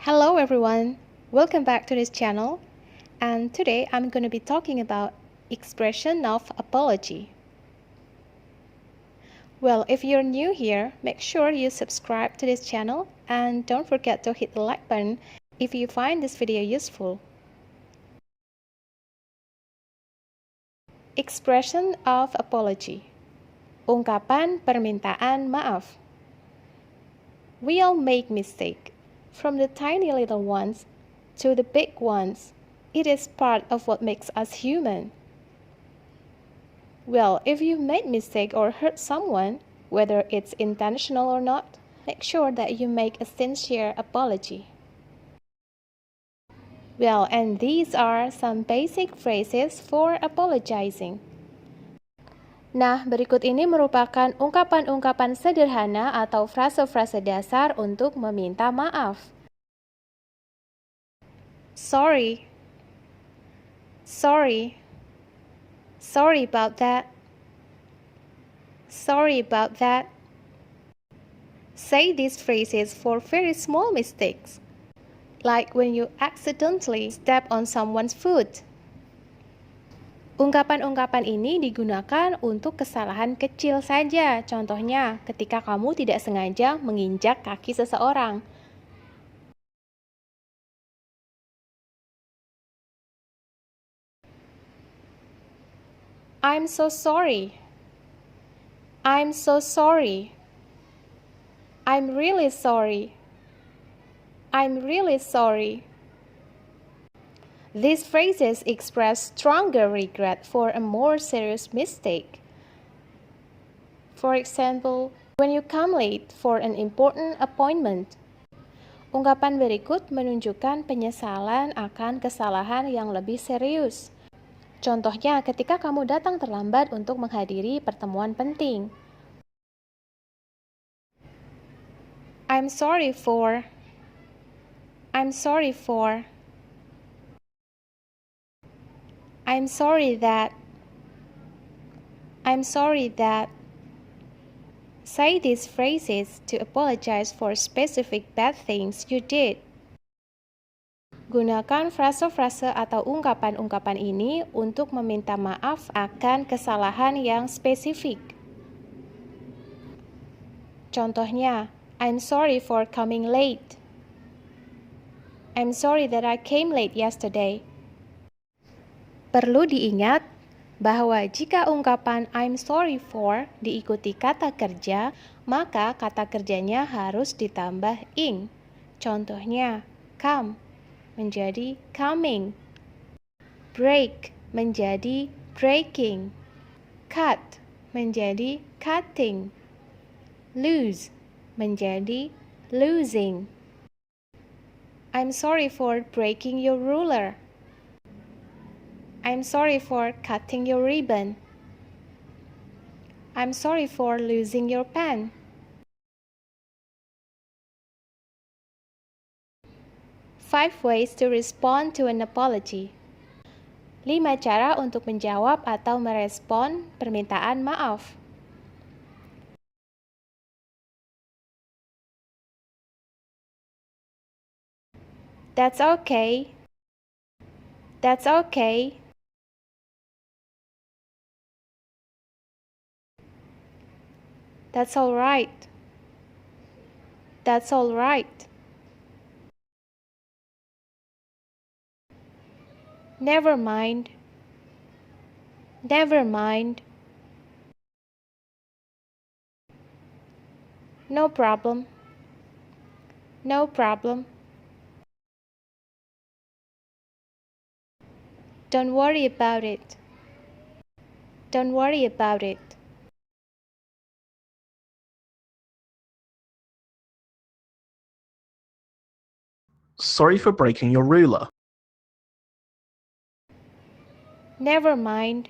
Hello everyone, welcome back to this channel, and today I'm going to be talking about expression of apology. Well, if you're new here, make sure you subscribe to this channel and don't forget to hit the like button if you find this video useful. Expression of apology. Ungkapan permintaan maaf. We all make mistakes. From the tiny little ones to the big ones, it is part of what makes us human. Well, if you made a mistake or hurt someone, whether it's intentional or not, make sure that you make a sincere apology. Well, and these are some basic phrases for apologizing. Nah, berikut ini merupakan ungkapan-ungkapan sederhana atau frase-frase dasar untuk meminta maaf. Sorry. Sorry. Sorry about that. Sorry about that. Say these phrases for very small mistakes, like when you accidentally step on someone's foot. Ungkapan-ungkapan ini digunakan untuk kesalahan kecil saja. Contohnya, ketika kamu tidak sengaja menginjak kaki seseorang. I'm so sorry. I'm so sorry. I'm really sorry. I'm really sorry. These phrases express stronger regret for a more serious mistake. For example, when you come late for an important appointment. Ungkapan berikut menunjukkan penyesalan akan kesalahan yang lebih serius. Contohnya, ketika kamu datang terlambat untuk menghadiri pertemuan penting. I'm sorry for. I'm sorry for. I'm sorry that. I'm sorry that. Say these phrases to apologize for specific bad things you did. Gunakan frase-frase atau ungkapan-ungkapan ini untuk meminta maaf akan kesalahan yang spesifik. Contohnya, I'm sorry for coming late. I'm sorry that I came late yesterday. Perlu diingat bahwa jika ungkapan I'm sorry for diikuti kata kerja, maka kata kerjanya harus ditambah ing. Contohnya, come menjadi coming, break menjadi breaking, cut menjadi cutting, lose menjadi losing. I'm sorry for breaking your ruler. I'm sorry for cutting your ribbon. I'm sorry for losing your pen. Five ways to respond to an apology. 5 cara untuk menjawab atau merespon permintaan maaf. That's okay. That's okay. That's all right. That's all right. Never mind. Never mind. No problem. No problem. Don't worry about it. Don't worry about it. Sorry for breaking your ruler. Never mind.